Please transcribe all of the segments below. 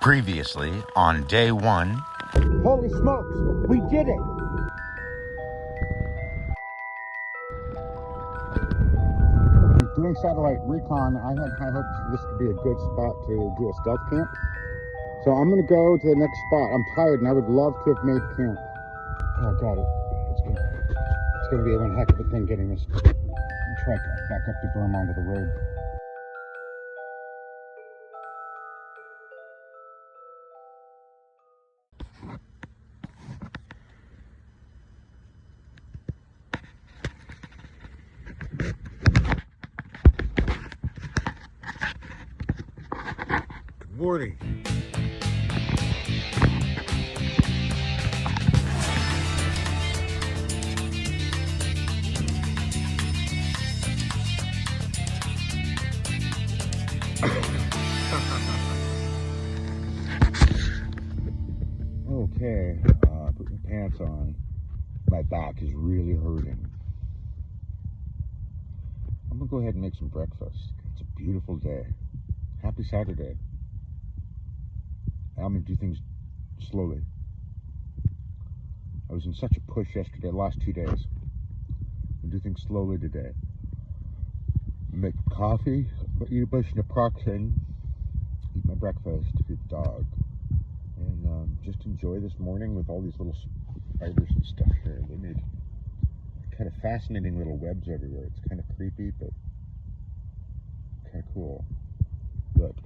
Previously on day one. Holy smokes, we did it! Doing satellite recon, I had high hopes this could be a good spot to do a stealth camp. So I'm going to go to the next spot. I'm tired and I would love to have made camp. Oh god, it's going to be one heck of a thing getting this trike back up the berm onto the road. Good morning. Okay, put my pants on. My back is really hurting. I'm gonna go ahead and make some breakfast. It's a beautiful day. Happy Saturday. I'm gonna do things slowly. I was in such a push yesterday, the last 2 days. I'm gonna do things slowly today. Make coffee, eat a bunch of naproxen, eat my breakfast, feed the dog, and just enjoy this morning with all these little spiders and stuff here. They made kind of fascinating little webs everywhere. It's kind of creepy, but kind of cool. Look.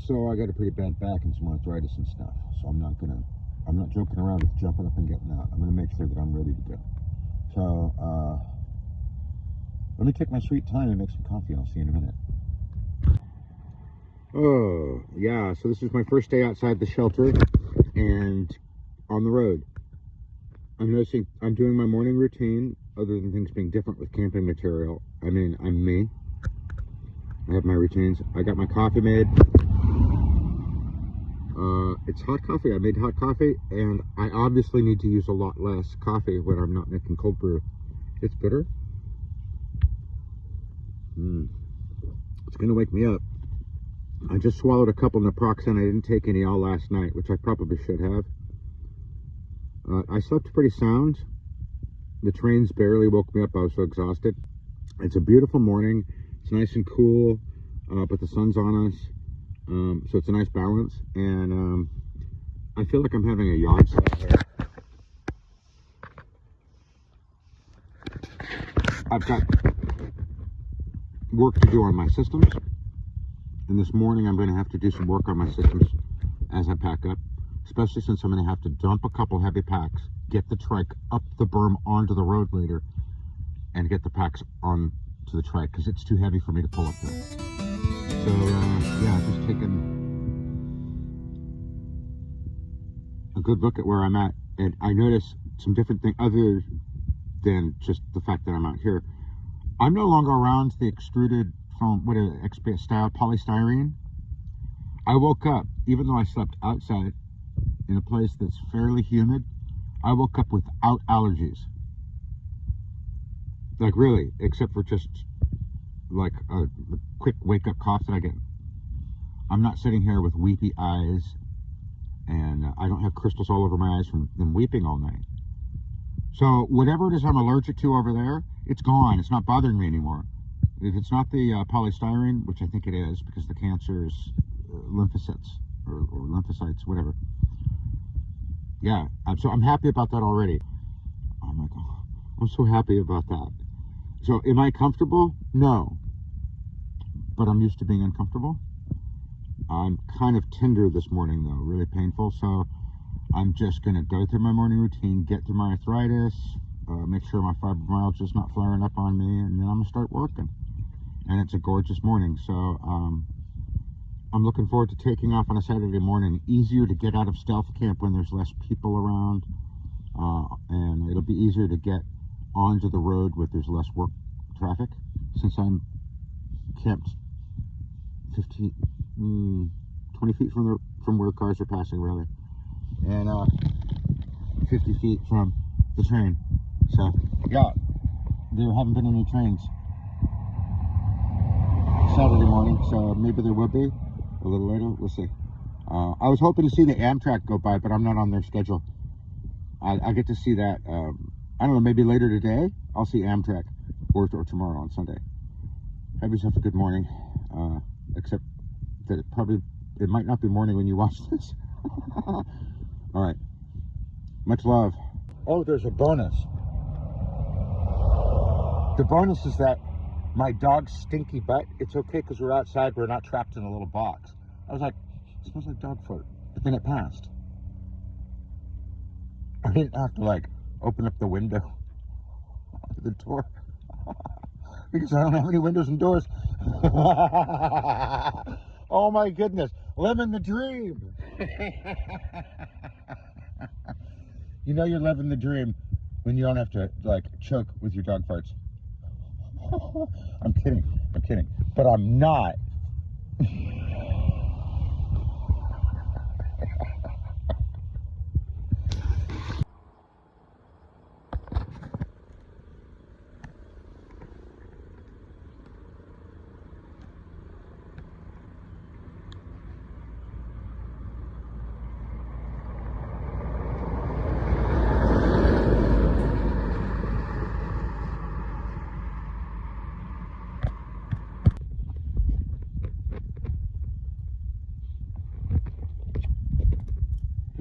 So I got a pretty bad back and some arthritis and stuff. So I'm not joking around with jumping up and getting out. I'm gonna make sure that I'm ready to go. So let me take my sweet time and make some coffee, and I'll see you in a minute. Oh yeah, so this is my first day outside the shelter and on the road. I'm noticing I'm doing my morning routine, other than things being different with camping material. I mean, I'm me. I have my routines. I got my coffee made. It's hot coffee. I made hot coffee, and I obviously need to use a lot less coffee when I'm not making cold brew. It's bitter. It's gonna wake me up. I just swallowed a couple naproxen. I didn't take any all last night, which I probably should have. I slept pretty sound. The trains barely woke me up. I was so exhausted. It's a beautiful morning. It's nice and cool, but the sun's on us. So it's a nice balance, and I feel like I'm having a yard sale here. I've got work to do on my systems, and this morning I'm going to have to do some work on my systems as I pack up, especially since I'm going to have to dump a couple heavy packs, get the trike up the berm onto the road later, and get the packs on to the trike because it's too heavy for me to pull up there. So yeah, just taking a good look at where I'm at, and I notice some different things other than just the fact that I'm out here. I'm no longer around the extruded foam, style polystyrene. I woke up, even though I slept outside in a place that's fairly humid, I woke up without allergies. Like really, except for just like a quick wake-up cough that I get. I'm not sitting here with weepy eyes, and I don't have crystals all over my eyes from them weeping all night. So whatever it is I'm allergic to over there, it's gone. It's not bothering me anymore. If it's not the polystyrene, which I think it is, because the cancer's lymphocytes or lymphocytes, whatever. Yeah, I'm happy about that already. Oh my God, I'm so happy about that. So am I comfortable? No. But I'm used to being uncomfortable. I'm kind of tender this morning though, really painful. So I'm just gonna go through my morning routine, get through my arthritis, make sure my fibromyalgia's not flaring up on me, and then I'm gonna start working. And it's a gorgeous morning. So I'm looking forward to taking off on a Saturday morning. Easier to get out of stealth camp when there's less people around. And it'll be easier to get onto the road where there's less work traffic, since I'm camped 15, 20 feet from where cars are passing, really, and 50 feet from the train. So yeah, there haven't been any trains Saturday morning, so maybe there will be a little later. We'll see. I was hoping to see the Amtrak go by, but I'm not on their schedule. I get to see that. I don't know, maybe later today I'll see Amtrak, or tomorrow on Sunday. Have yourself a good morning. Except that it might not be morning when you watch this. All right. Much love. Oh, there's a bonus. The bonus is that my dog's stinky butt, it's okay because we're outside, we're not trapped in a little box. I was like, it smells like dog food. But then it passed. I didn't have to like open up the window, the door, because I don't have any windows and doors. Oh my goodness, living the dream. You know you're living the dream when you don't have to like choke with your dog farts. I'm kidding, but I'm not.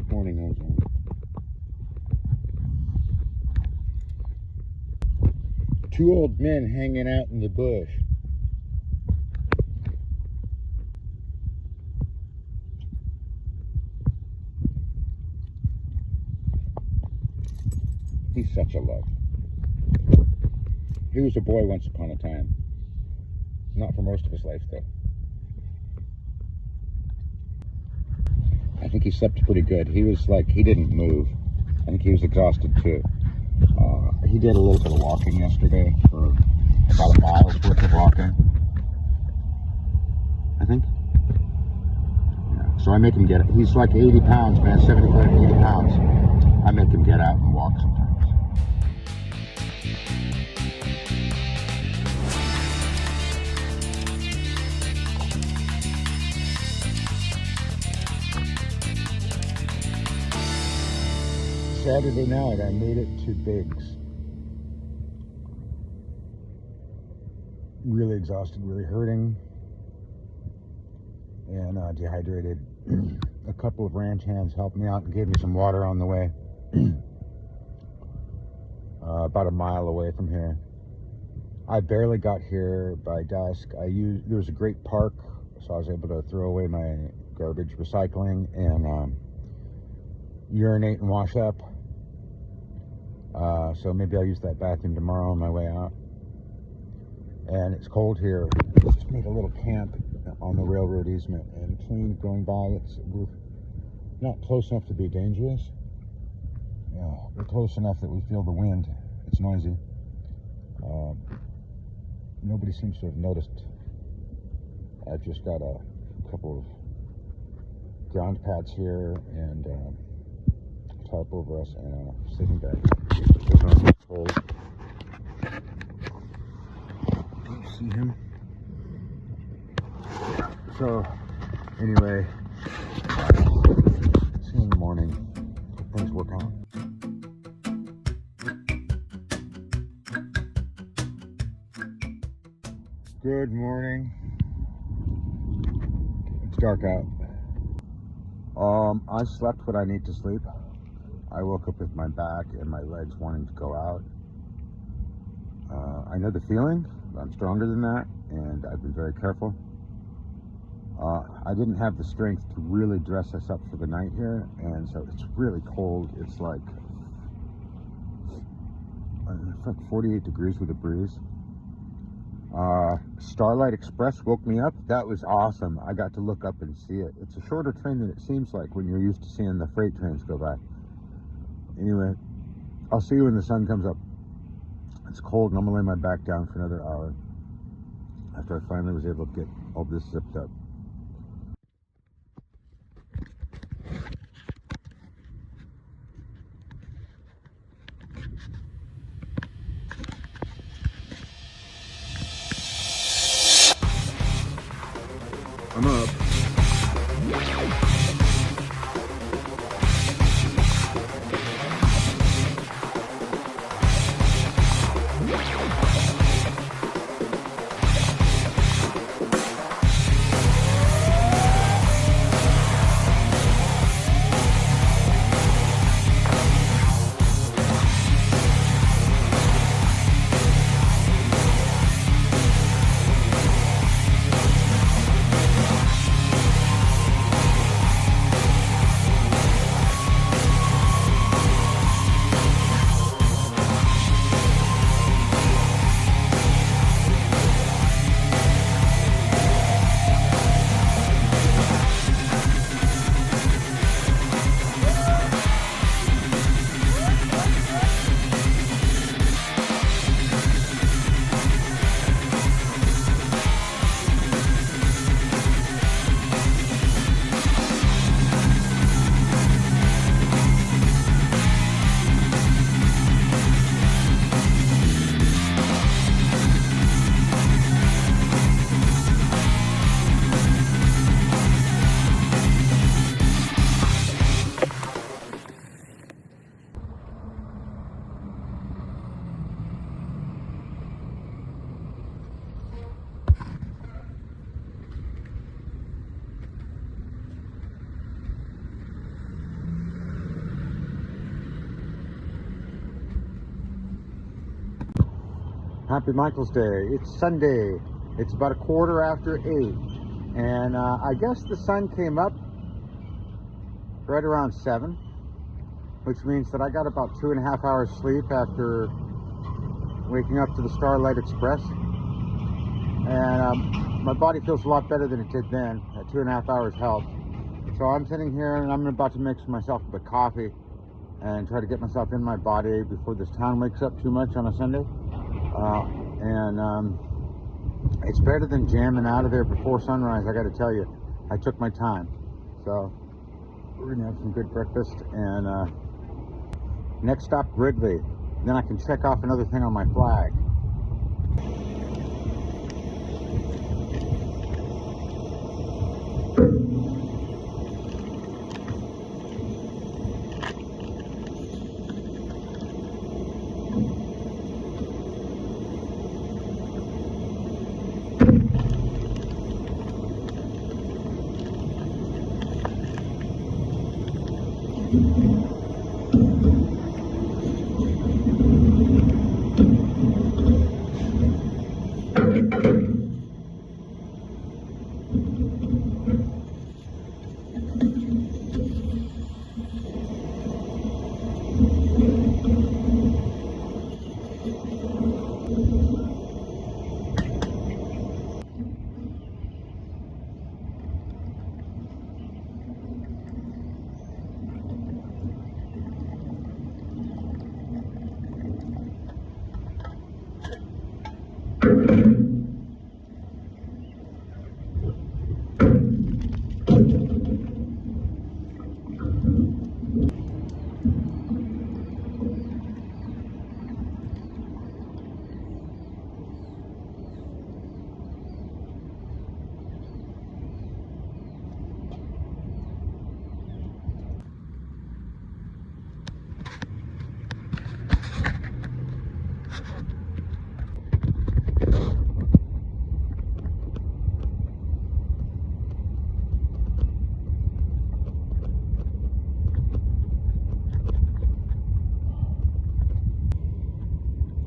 Morning, Ozone. Two old men hanging out in the bush. He's such a love. He was a boy once upon a time. Not for most of his life, though. I think he slept pretty good. He was like, he didn't move. I think he was exhausted too. He did a little bit of walking yesterday, for about a mile's worth of walking, I think. Yeah. So I make him get it. He's like 80 pounds, man, 75, 80 pounds. I make him get out and walk sometimes. Saturday night, I made it to Biggs. Really exhausted, really hurting, and dehydrated. A couple of ranch hands helped me out and gave me some water on the way. About a mile away from here. I barely got here by dusk. There was a great park, so I was able to throw away my garbage, recycling, and urinate and wash up. So maybe I'll use that bathroom tomorrow on my way out. And it's cold here. Just made a little camp on the railroad easement, and trains going by. We're not close enough to be dangerous. Yeah, we're close enough that we feel the wind. It's noisy. Nobody seems to have noticed. I've just got a couple of ground pads here and tarp over us and a sleeping bag. It's cold. Do you see him? Yeah. So, anyway, see you in the morning. Hope things work out. Good morning. It's dark out. I slept what I need to sleep. I woke up with my back and my legs wanting to go out. I know the feeling. I'm stronger than that, and I've been very careful. I didn't have the strength to really dress us up for the night here, and so it's really cold. It's like 48 degrees with a breeze. Starlight Express woke me up. That was awesome. I got to look up and see it. It's a shorter train than it seems like when you're used to seeing the freight trains go by. Anyway, I'll see you when the sun comes up. It's cold, and I'm gonna lay my back down for another hour after I finally was able to get all this zipped up. I'm up. Happy Michael's Day. It's Sunday. It's about 8:15, and I guess the sun came up right around 7, which means that I got about 2.5 hours sleep after waking up to the Starlight Express, and my body feels a lot better than it did then. That 2.5 hours helped. So I'm sitting here and I'm about to mix myself a bit of coffee and try to get myself in my body before this town wakes up too much on a Sunday. It's better than jamming out of there before sunrise. I got to tell you, I took my time. So we're gonna have some good breakfast, and next stop Gridley. Then I can check off another thing on my flag.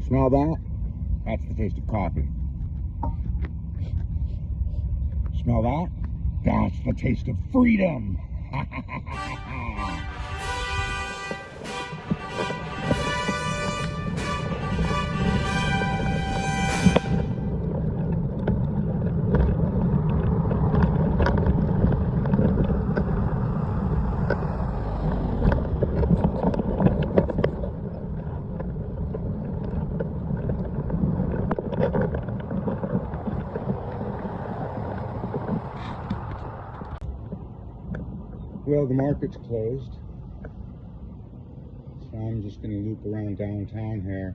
Smell that? That's the taste of coffee. Smell that? That's the taste of freedom. Well, the market's closed, so I'm just going to loop around downtown here,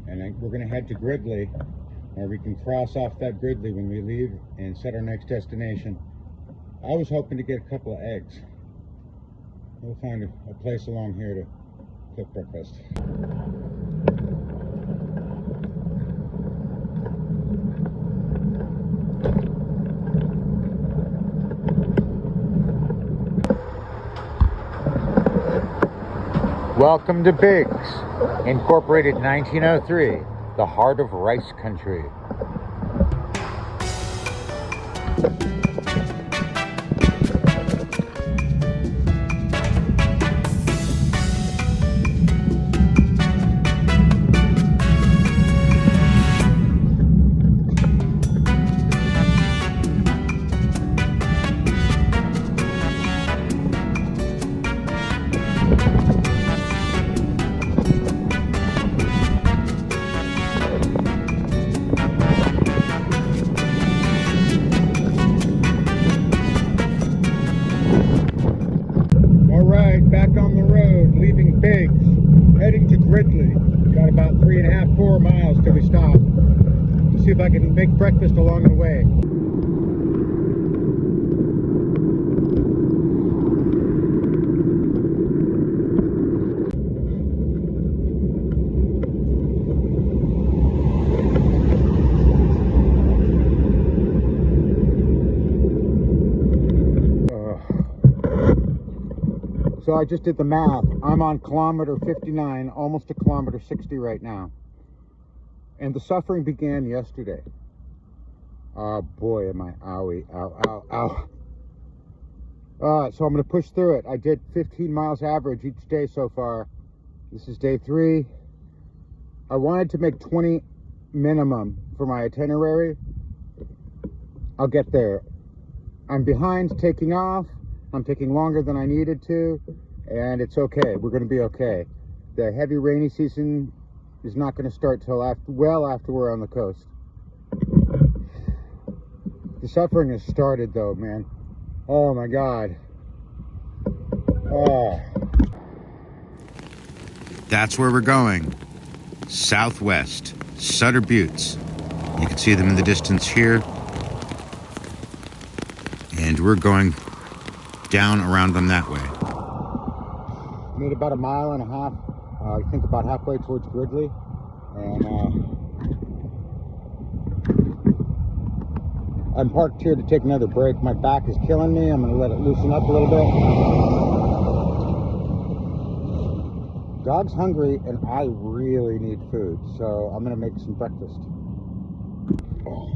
and we're going to head to Gridley, where we can cross off that Gridley when we leave and set our next destination. I was hoping to get a couple of eggs. We'll find a place along here to cook breakfast. Welcome to Biggs, incorporated 1903, the heart of rice country. Back on the road, leaving Biggs, heading to Gridley. Got about 3.5, 4 miles till we stop. See if I can make breakfast along the way. So I just did the math. I'm on kilometer 59, almost to kilometer 60 right now. And the suffering began yesterday. Oh boy, am I owie, ow, ow, ow. So I'm gonna push through it. I did 15 miles average each day so far. This is day 3. I wanted to make 20 minimum for my itinerary. I'll get there. I'm behind taking off. I'm taking longer than I needed to, and it's okay. We're going to be okay. The heavy rainy season is not going to start till after we're on the coast. The suffering has started though, man. Oh my God. Oh. That's where we're going. Southwest, Sutter Buttes. You can see them in the distance here. And we're going down around them that way. Made about 1.5 miles. I think about halfway towards Gridley, and I'm parked here to take another break. My back is killing me. I'm going to let it loosen up a little bit. Dog's hungry, and I really need food, so I'm going to make some breakfast. Oh.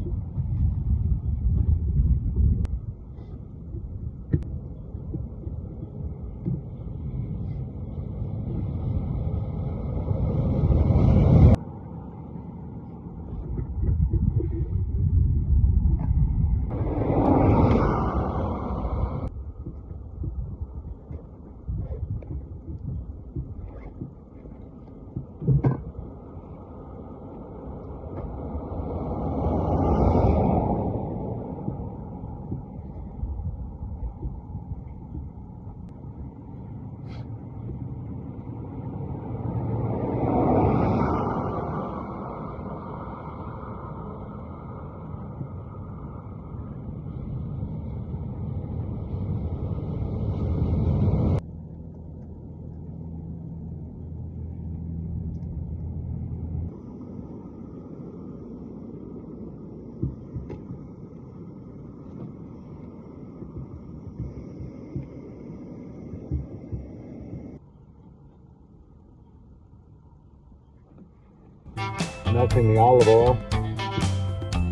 Melting the olive oil.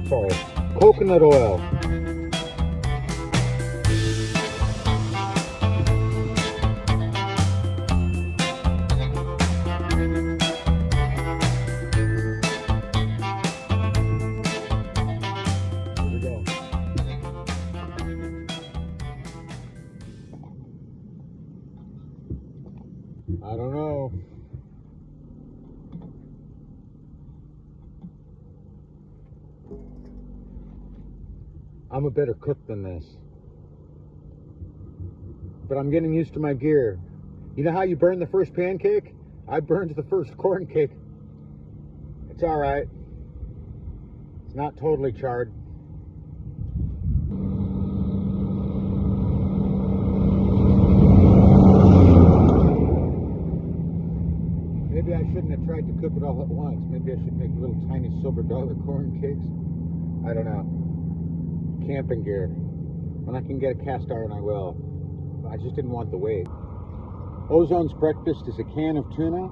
Sorry, coconut oil. Here we go. I don't know. I'm a better cook than this. But I'm getting used to my gear. You know how you burn the first pancake? I burned the first corn cake. It's all right. It's not totally charred. tried to cook it all at once. Maybe I should make little tiny silver dollar corn cakes. I don't know. Camping gear. When I can get a cast iron, I will. I just didn't want the weight. Ozone's breakfast is a can of tuna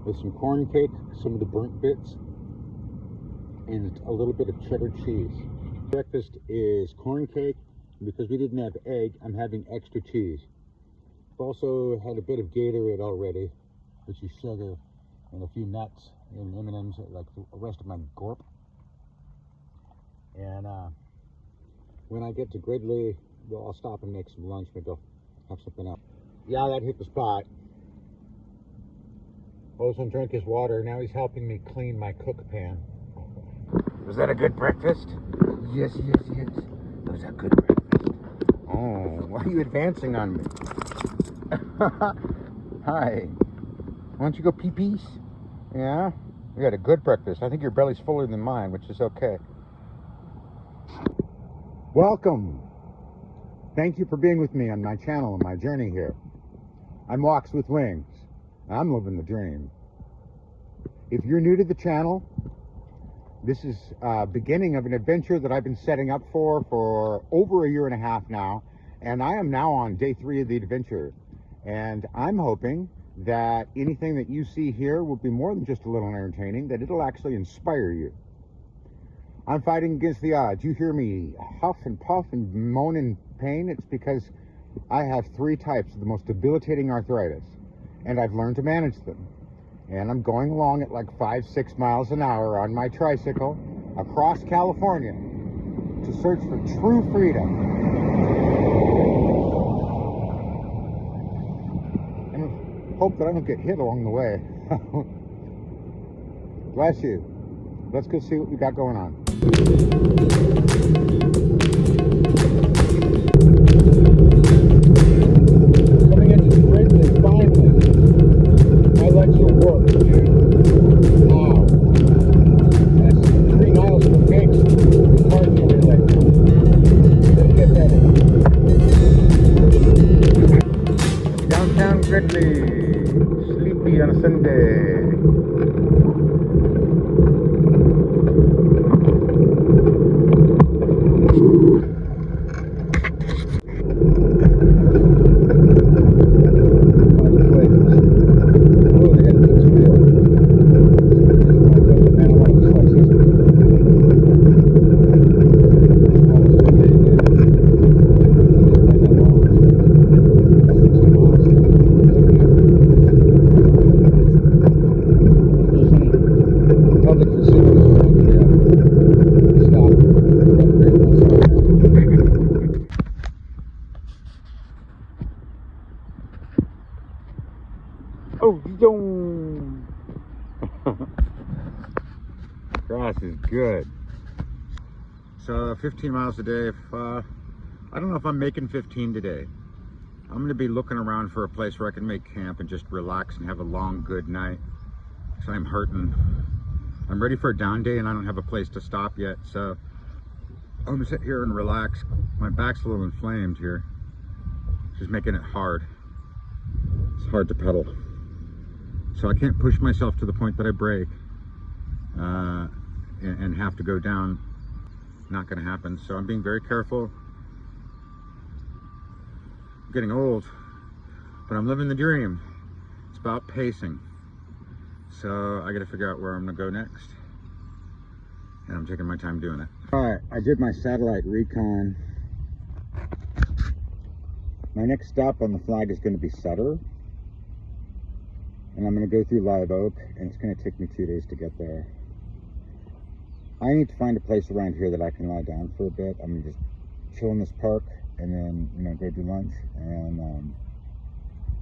with some corn cake, some of the burnt bits, and a little bit of cheddar cheese. Breakfast is corn cake. Because we didn't have egg, I'm having extra cheese. I've also had a bit of Gatorade already, which is sugar, and a few nuts and M&Ms, like the rest of my gorp. And when I get to Gridley, well, I'll stop and make some lunch. Maybe I'll have something else. Yeah, that hit the spot. Ozone drank his water. Now he's helping me clean my cook pan. Was that a good breakfast? Yes, yes, yes. That was a good breakfast. Oh, why are you advancing on me? Hi. Why don't you go pee-pees? Yeah? We had a good breakfast. I think your belly's fuller than mine, which is okay. Welcome. Thank you for being with me on my channel and my journey here. I'm Walks with Wings. I'm living the dream. If you're new to the channel, this is beginning of an adventure that I've been setting up for over a year and a half now, and I am now on day 3 of the adventure. And I'm hoping that anything that you see here will be more than just a little entertaining, that it'll actually inspire you. I'm fighting against the odds. You hear me huff and puff and moan in pain. It's because I have 3 types of the most debilitating arthritis, and I've learned to manage them. And I'm going along at like 5-6 miles an hour on my tricycle across California to search for true freedom. And hope that I don't get hit along the way. Bless you. Let's go see what we got going on. Coming into Gridley finally. My legs will work. Wow. That's 3 miles per pace. It's hard to relate. Let's get better. Downtown Gridley. Sleepy on a Sunday. Oh, zoom! Grass is good. So 15 miles a day. I don't know if I'm making 15 today. I'm going to be looking around for a place where I can make camp and just relax and have a long, good night. So I'm hurting. I'm ready for a down day and I don't have a place to stop yet. So I'm going to sit here and relax. My back's a little inflamed here. Just making it hard. It's hard to pedal. So I can't push myself to the point that I break and have to go down. Not going to happen. So I'm being very careful. I'm getting old, but I'm living the dream. It's about pacing. So I got to figure out where I'm going to go next. And I'm taking my time doing it. All right, I did my satellite recon. My next stop on the flag is going to be Sutter. And I'm going to go through Live Oak, and it's going to take me 2 days to get there. I need to find a place around here that I can lie down for a bit. I'm going to just chill in this park, and then, go do lunch. And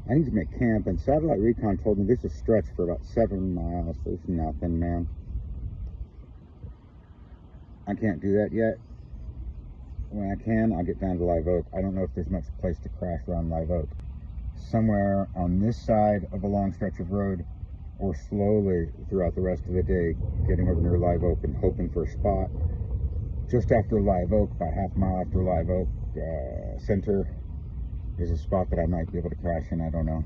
I need to make camp, and Satellite Recon told me there's a stretch for about 7 miles. There's nothing, man. I can't do that yet. When I can, I'll get down to Live Oak. I don't know if there's much place to crash around Live Oak. Somewhere on this side of a long stretch of road, or slowly throughout the rest of the day, getting over near Live Oak and hoping for a spot just after Live Oak, about half a mile after Live Oak Center. There's a spot that I might be able to crash in, I don't know.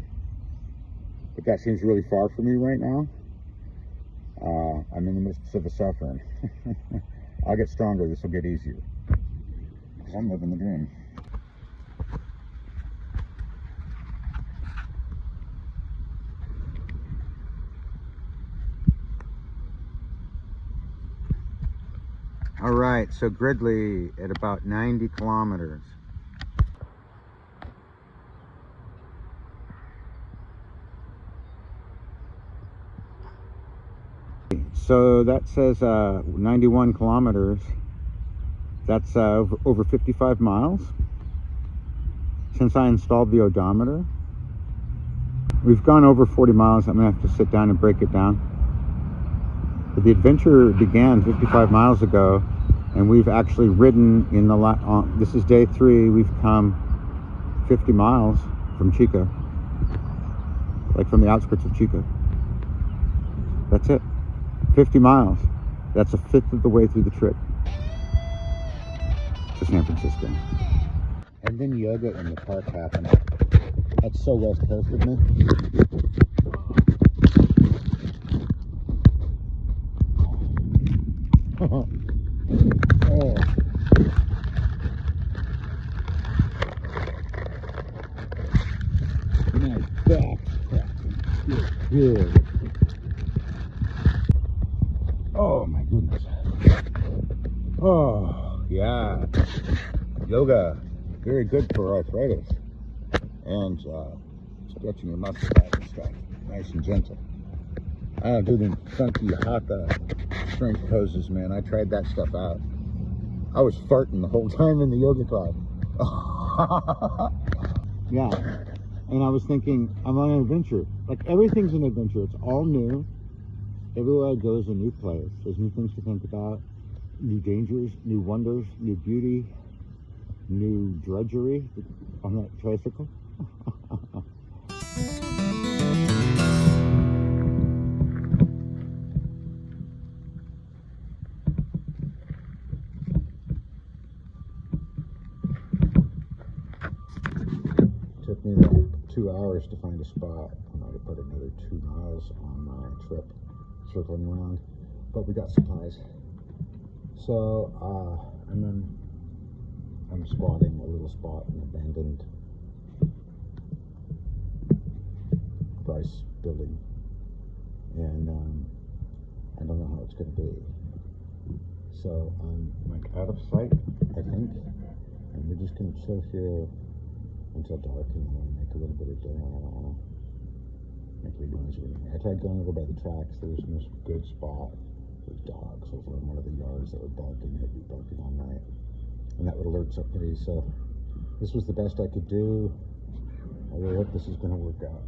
But that seems really far for me right now. I'm in the midst of the suffering. I'll get stronger. This will get easier. Because I'm living the dream. All right, so Gridley at about 90 kilometers. So that says 91 kilometers. That's over 55 miles since I installed the odometer. We've gone over 40 miles. I'm gonna have to sit down and break it down. But the adventure began 55 miles ago, and we've actually ridden in the this is day 3. We've come 50 miles from Chico, like from the outskirts of Chico. That's it. 50 miles. That's a fifth of the way through the trip to San Francisco. And then yoga in the park happened. That's so West Coast of me. Oh. My back's cracking. Good. Oh my goodness. Oh yeah. Yoga, very good for arthritis and stretching your muscles out and stuff. Nice and gentle. I don't do the funky hatha strength poses, man. I tried that stuff out. I was farting the whole time in the yoga class. Yeah. And I was thinking, I'm on an adventure. Like everything's an adventure. It's all new. Everywhere I go is a new place. There's new things to think about, new dangers, new wonders, new beauty, new drudgery on that tricycle. Took me like 2 hours to find a spot. I might have put another 2 miles on my trip, circling around, but we got supplies. So I'm squatting a little spot in an abandoned rice building, and I don't know how it's going to be. So I'm like out of sight, I think, and we're just going to chill here until dark, and then I'll make a little bit of dinner. I don't want to make any noise or anything. I tried going over by the tracks. There was no good spot. There's dogs over in one of the yards that were barking. They'd be barking all night, and that would alert somebody. So this was the best I could do. I really hope this is going to work out.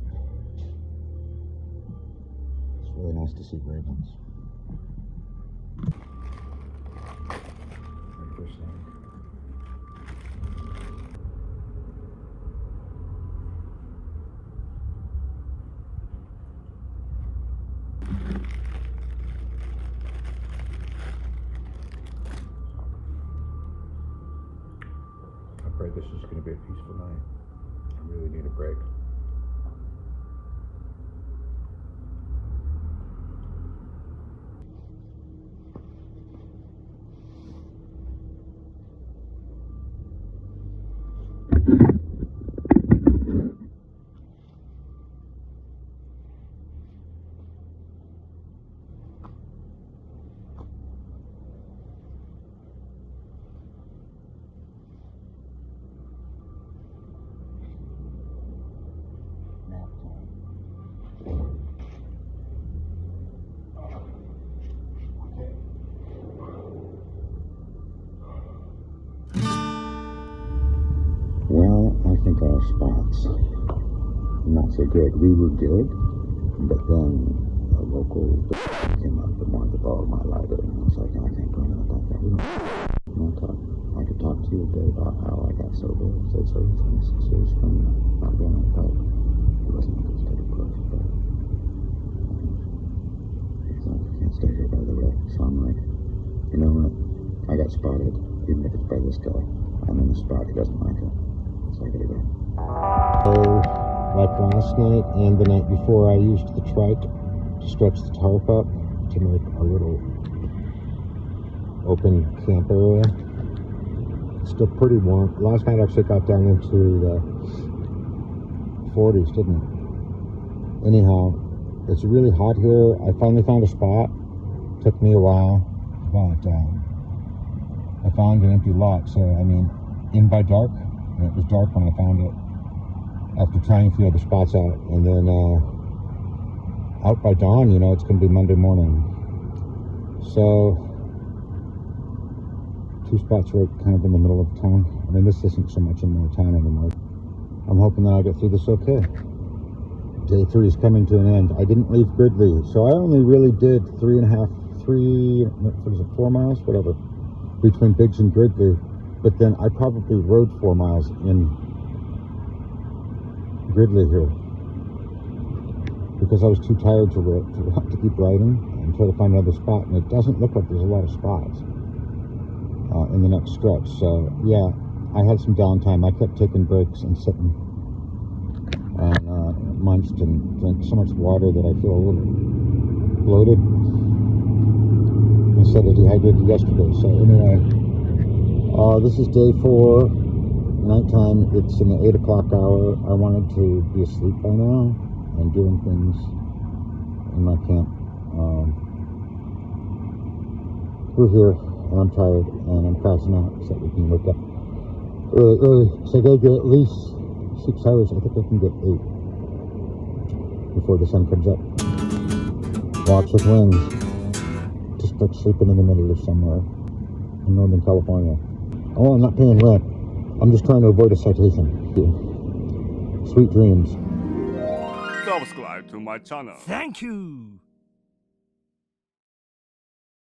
It's really nice to see ravens. I pray this is going to be a peaceful night. I really need a break. Well, I think our spots not so good. We were good, but then a local came up and wanted to borrow my lighter, and I was like, I can't go into about that. I could talk to you a bit about how I got sober. Said certain things, 6 years from not being on help. It wasn't a good state approach, but he's like, I can't stay here by the way. So I'm like, you know what? I got spotted, even if it's by this guy. I'm in the spot, he doesn't like it. So I gotta go. So, like last night and the night before, I used the trike to stretch the tarp up to make a little open camp area. It's still pretty warm. Last night actually got down into the 40s, didn't it? Anyhow, it's really hot here. I finally found a spot. Took me a while, but I found an empty lot. So, I mean, in by dark, and it was dark when I found it. After trying a few other spots out, and then out by dawn, you know, it's going to be Monday morning. So, 2 spots right kind of in the middle of town. I mean, this isn't so much in my town anymore. I'm hoping that I get through this okay. Day 3 is coming to an end. I didn't leave Gridley, so I only really did 4 miles, whatever, between Biggs and Gridley. But then I probably rode 4 miles in Gridley here because I was too tired to keep riding and try to find another spot, and it doesn't look like there's a lot of spots in the next stretch. So yeah, I had some downtime. I kept taking breaks and sitting and munched and drank so much water that I feel a little bloated instead of dehydrated yesterday. So anyway, this is day 4. Nighttime. It's in the 8 o'clock hour. I wanted to be asleep by now and doing things in my camp. We're here, and I'm tired, and I'm passing out so that we can wake up early. So I gotta get at least 6 hours. I think I can get 8 before the sun comes up. Walks with wings. Just like sleeping in the middle of somewhere in Northern California. Oh, I'm not paying rent. I'm just trying to avoid a citation. Sweet dreams. Subscribe to my channel. Thank you.